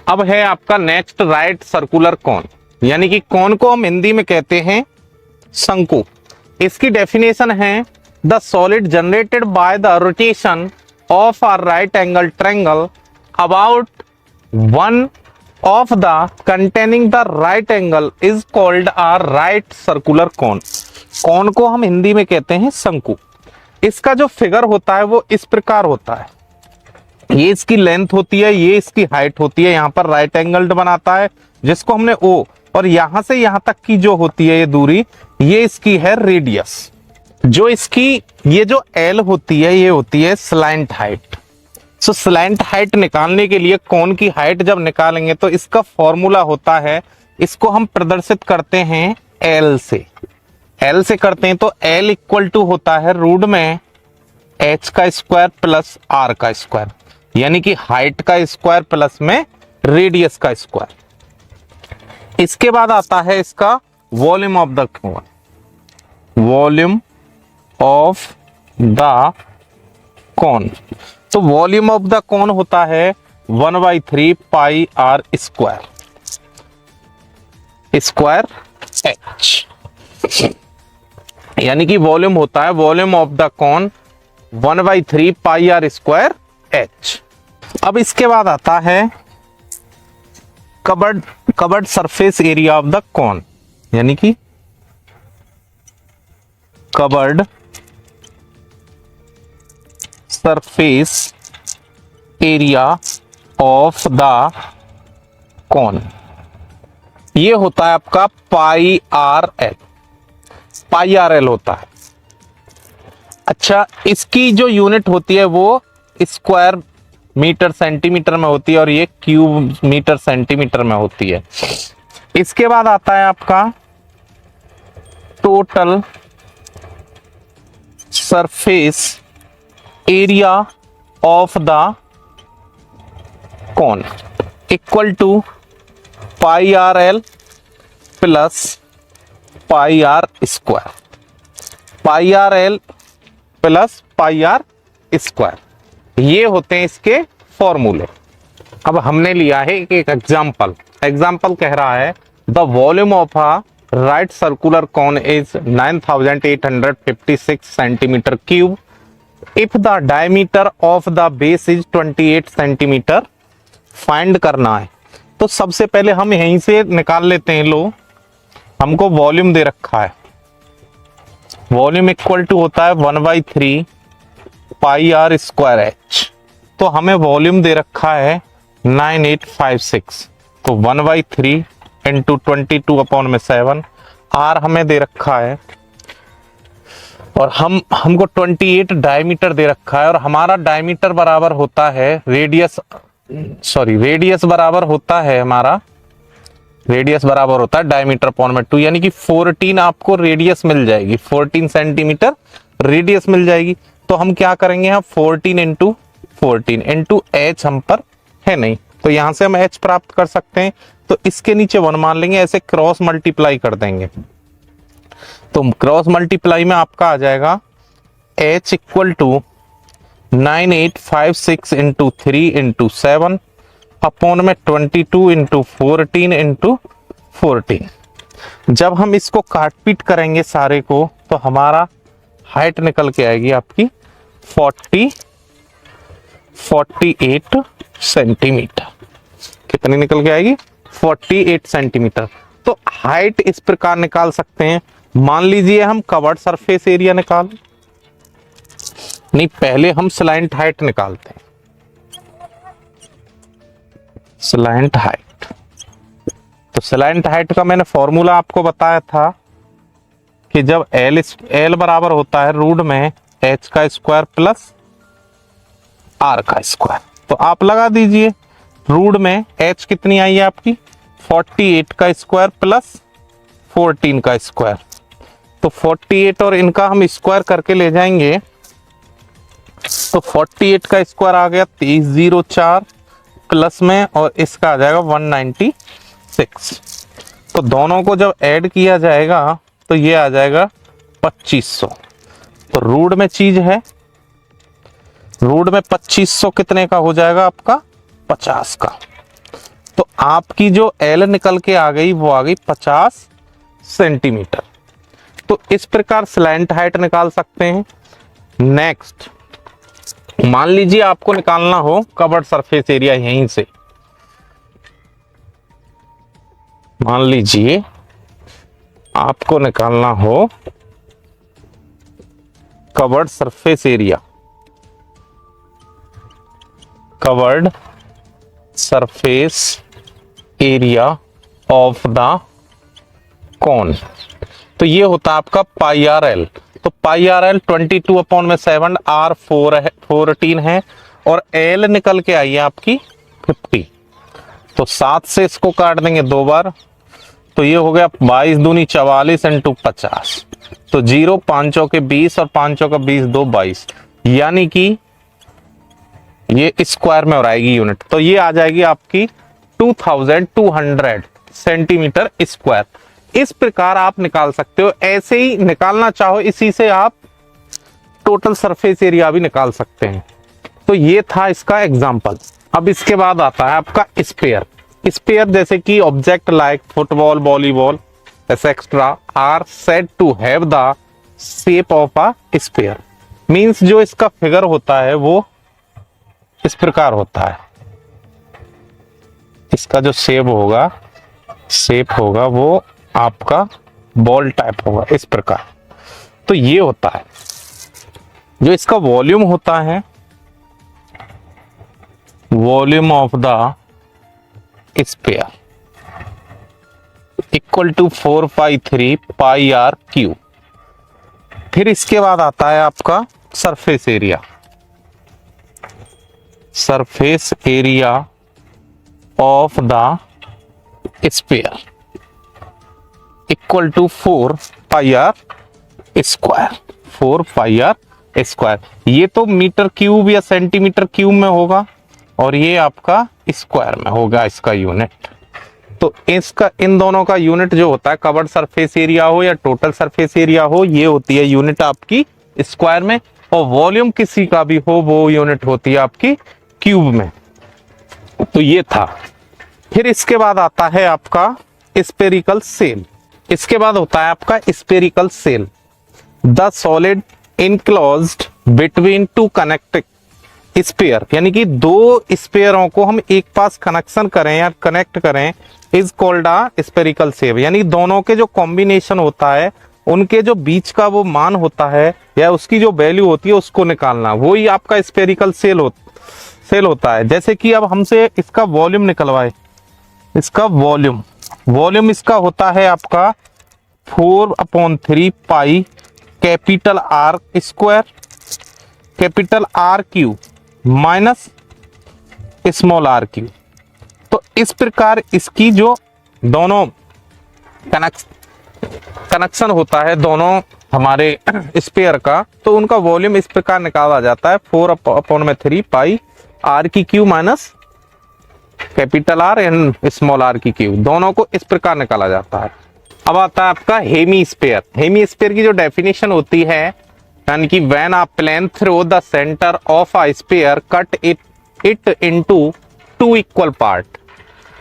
अब है आपका नेक्स्ट राइट सर्कुलर कॉन, यानी कि कॉन को हम हिंदी में कहते हैं शंकु। इसकी डेफिनेशन है the solid generated by the rotation of a right angle triangle about one of the containing the right angle is called a right circular cone. Cone को हम हिंदी में कहते हैं शंकु। इसका जो फिगर होता है वो इस प्रकार होता है, ये इसकी लेंथ होती है, ये इसकी हाइट होती है, यहाँ पर राइट एंगल्ड बनाता है जिसको हमने ओ, और यहां से यहां तक की जो होती है ये दूरी, ये इसकी है रेडियस। जो इसकी ये जो एल होती है ये होती है स्लैंट हाइट। सो स्लैंट हाइट निकालने के लिए कॉन की हाइट जब निकालेंगे तो इसका फॉर्मूला होता है, इसको हम प्रदर्शित करते हैं एल से। एल से करते हैं तो एल इक्वल टू होता है रूट में एच का स्क्वायर प्लस आर का स्क्वायर, यानी कि हाइट का स्क्वायर प्लस में रेडियस का स्क्वायर। इसके बाद आता है इसका volume of the cone. Volume of the cone, तो वॉल्यूम ऑफ द कॉन होता है 1/3 पाई आर स्क्वायर एच, यानी कि वॉल्यूम होता है volume of the cone 1/3 pi R square H. अब इसके बाद आता है curved surface area of the cone, यानी कि curved surface area of the cone, ये होता है आपका पाई आर एल होता है। अच्छा, इसकी जो यूनिट होती है वो स्क्वायर मीटर सेंटीमीटर में होती है और ये क्यूब मीटर सेंटीमीटर में होती है। इसके बाद आता है आपका total surface area of the cone equal to pi R L plus pi R square, pi R L plus pi R square, ये होते हैं इसके फॉर्मूले। अब हमने लिया है एक एग्जाम्पल कह रहा है the volume of a right circular cone is 9856 centimetre cube if the diameter of the base is 28 centimetre. Find करना है, तो सबसे पहले हम यहीं से निकाल लेते हैं। लो, हमको वॉल्यूम दे रखा है, वॉल्यूम इक्वल टू होता है 1/3 पाई आर स्क्वायर एच, तो हमें वॉल्यूम दे रखा है 9856, तो 1/3 इंटू 22/7, आर हमें दे रखा है और हमको 28 डायमीटर दे रखा है, और हमारा डायमीटर बराबर होता है रेडियस बराबर होता है हमारा, रेडियस बराबर होता है डायमीटर अपॉन में 2, यानी कि 14 आपको रेडियस मिल जाएगी, 14 सेंटीमीटर रेडियस मिल जाएगी। तो हम क्या करेंगे, हम 14 इंटू 14 इंटू एच हम पर है नहीं, तो यहां से हम एच प्राप्त कर सकते हैं। तो इसके नीचे 1 मान लेंगे, ऐसे क्रॉस मल्टीप्लाई कर देंगे, तो क्रॉस मल्टीप्लाई में आपका आ जाएगा H equal to 9856 into 3 into 7 upon में 22 इंटू 14 इंटू 14। जब हम इसको काट पीट करेंगे सारे को, तो हमारा हाइट निकल के आएगी आपकी 48 सेंटीमीटर। कितनी निकल के आएगी? 48 सेंटीमीटर। तो हाइट इस प्रकार निकाल सकते हैं। मान लीजिए हम कवर्ड सरफेस एरिया निकाल, नहीं, पहले हम स्लैंट हाइट निकालते हैं। स्लैंट हाइट, तो स्लैंट हाइट का मैंने फॉर्मूला आपको बताया था कि जब एल बराबर होता है रूट में एच का स्क्वायर प्लस आर का स्क्वायर, तो आप लगा दीजिए। रूट में एच कितनी आई है आपकी 48 का स्क्वायर प्लस 14 का स्क्वायर, तो 48 और इनका हम स्क्वायर करके ले जाएंगे, तो 48 का स्क्वायर आ गया 2304 प्लस में, और इसका आ जाएगा 196। तो दोनों को जब ऐड किया जाएगा तो ये आ जाएगा 2500। तो रूट में चीज है, रूट में 2500 कितने का हो जाएगा आपका 50 का। तो आपकी जो एल निकल के आ गई वो आ गई 50 सेंटीमीटर। तो इस प्रकार स्लैंट हाइट निकाल सकते हैं। नेक्स्ट, मान लीजिए आपको निकालना हो कवर्ड सरफेस एरिया यहीं से। मान लीजिए आपको निकालना हो curved surface area, curved surface area of the cone. तो ये होता है आपका पाई आर एल। तो पाई आर एल 22/7 आर 14 है और एल निकल के आई है आपकी 50। तो 7 से इसको काट देंगे 2 बार, तो ये हो गया 22 दूनी 44 इंटू 50। तो 0 5 चौके 20 और 5 चौका 20 2 22, यानी कि ये स्क्वायर में हो आएगी यूनिट। तो ये आ जाएगी आपकी 2200 सेंटीमीटर स्क्वायर। इस प्रकार आप निकाल सकते हो। ऐसे ही निकालना चाहो इसी से आप टोटल सरफेस एरिया भी निकाल सकते हैं। तो ये था इसका एग्जांपल। अब इसके बाद आता है आपका स्पेयर। स्पेयर जैसे कि object like football, volleyball etcetera are said to have the shape of a sphere. Means जो इसका फिगर होता है वो इस प्रकार होता है। इसका जो शेप होगा वो आपका बॉल टाइप होगा इस प्रकार। तो ये होता है। जो इसका वॉल्यूम होता है, volume of the sphere equal to 453 pi R cube. फिर इसके बाद आता है आपका surface area. Surface area of the sphere equal to 4 pi R square. 4 pi R square. ये तो मीटर क्यूब या सेंटीमीटर क्यूब में होगा और ये आपका स्क्वायर में होगा इसका यूनिट। तो इसका इन दोनों का यूनिट जो होता है, कवर्ड सरफेस एरिया हो या टोटल सरफेस एरिया हो, ये होती है यूनिट आपकी स्क्वायर में। और वॉल्यूम किसी का भी हो वो यूनिट होती है आपकी क्यूब में। तो ये था। फिर इसके बाद आता है आपका स्पेरिकल सेल। इसके बाद होता है आपका spherical shell. The solid enclosed between two connecting sphere, यानी कि दो स्पेयरों को हम एक पास कनेक्शन करें या कनेक्ट करें, is called a spherical shell. यानी दोनों के जो कॉम्बिनेशन होता है, उनके जो बीच का वो मान होता है या उसकी जो वैल्यू होती है उसको निकालना, वही आपका स्पेरिकल सेल होता है। जैसे कि अब हमसे इसका वॉल्यूम निकलवाए, इसका वॉल्यूम इसका होता है आपका 4/3 pi capital R square capital R cube minus small R cube. तो इस प्रकार इसकी जो दोनों कनेक्शन होता है दोनों हमारे स्पेयर का, तो उनका वॉल्यूम इस प्रकार निकाला जाता है 4/3 पाई आर की cube minus capital R and small R की क्यू। दोनों को इस प्रकार निकाला जाता है। अब आता है आपका हेमी स्पेयर। हेमी स्पेयर की जो डेफिनेशन होती है, यानी कि when a plane through the centre of a sphere cut it into 2 equal part,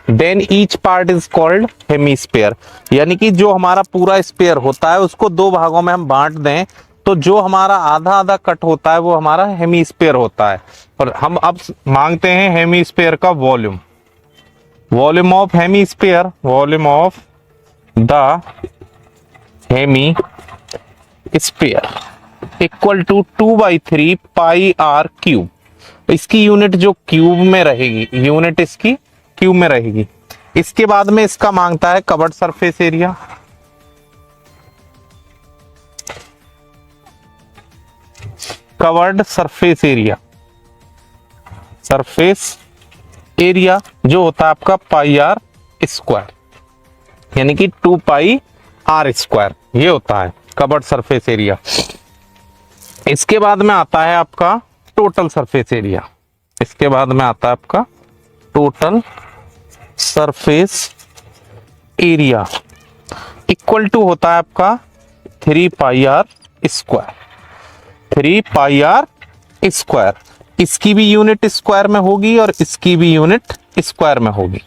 then each part is called hemi sphere. यानी कि जो हमारा पूरा स्पेयर होता है उसको 2 भागों में हम बांट दें, तो जो हमारा आधा आधा कट होता है वो हमारा हेमी स्पेयर होता है। और हम अब मांगते हैं हेमी स्पेयर का volume of hemi sphere, volume of the hemi sphere equal to 2/3 pi R cube. इसकी यूनिट जो क्यूब में रहेगी, यूनिट इसकी क्यूब में रहेगी। इसके बाद में इसका मांगता है curved surface area. Curved surface area जो होता है आपका पाई आर स्क्वायर, यानी कि 2 पाई आर स्क्वायर, ये होता है कवर्ड सरफेस एरिया। इसके बाद में आता है आपका टोटल सरफेस एरिया। इसके बाद में आता है आपका total surface area equal to होता है आपका 3 pi R square. 3 pi R square, इसकी भी यूनिट स्क्वायर में होगी और इसकी भी यूनिट स्क्वायर में होगी।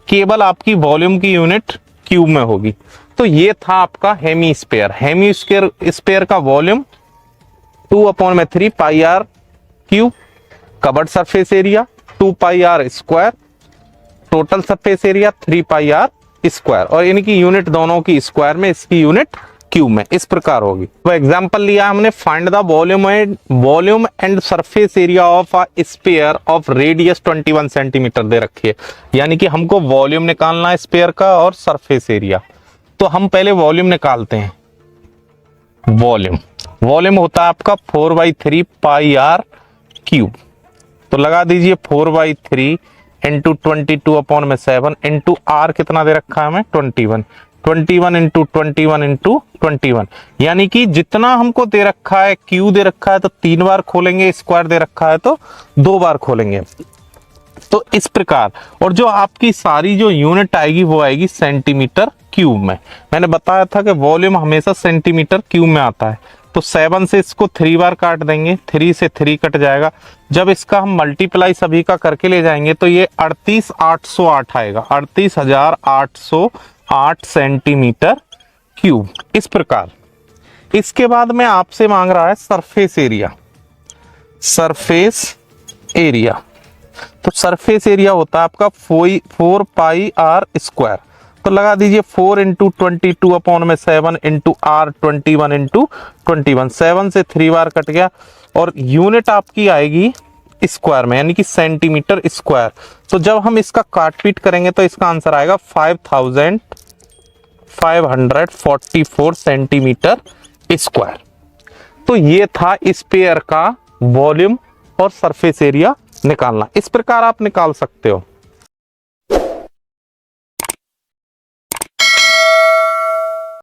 केवल आपकी वॉल्यूम की यूनिट क्यूब में होगी। तो ये था आपका हेमीस्फेयर। हेमीस्फेयर का volume 2/3 pi R cube, curved surface area 2 pi R square, total surface area 3 pi R square, और इनकी यूनिट दोनों की स्क्वायर में, इसकी यूनिट क्यूब में, इस प्रकार होगी। तो एग्जांपल लिया हमने, find the volume and surface area of a sphere of radius 21 centimetre दे रखी है, यानी कि हमको वॉल्यूम निकालना है स्फीयर का और सरफेस एरिया। तो हम पहले वॉल्यूम निकालते हैं। वॉल्यूम होता है आपका 4/3 पाई आर क्यूब। तो लगा दीजिए 4/3 इंटू 22/7 इंटू आर कितना दे रखा है हमें 21 इंटू 21, यानी कि जितना हमको दे रखा है क्यू दे रखा है तो 3 बार खोलेंगे, स्क्वायर दे रखा है तो 2 बार खोलेंगे। तो इस प्रकार, और जो आपकी सारी जो यूनिट आएगी वो आएगी सेंटीमीटर क्यूब में। मैंने बताया था कि वॉल्यूम हमेशा सेंटीमीटर क्यूब में आता है। तो 7 से इसको 3 बार काट देंगे, 3 से 3 कट जाएगा। जब इसका हम मल्टीप्लाई सभी का करके ले जाएंगे तो ये 38,808 आएगा, 38,808 सेंटीमीटर क्यूब, इस प्रकार। इसके बाद में आपसे मांग रहा है सरफेस एरिया। तो सरफेस एरिया होता है आपका 4 पाई आर स्क्वायर। तो लगा दीजिए 4 इंटू 22/7 इंटू आर 21 इंटू 21, 7 से 3 बार कट गया, और यूनिट आपकी आएगी स्क्वायर में, यानी कि सेंटीमीटर स्क्वायर। तो जब हम इसका काटपीट करेंगे तो इसका आंसर आएगा 5,544 सेंटीमीटर स्क्वायर। तो ये था स्फीयर का वॉल्यूम और सरफेस एरिया निकालना। इस प्रकार आप निकाल सकते हो।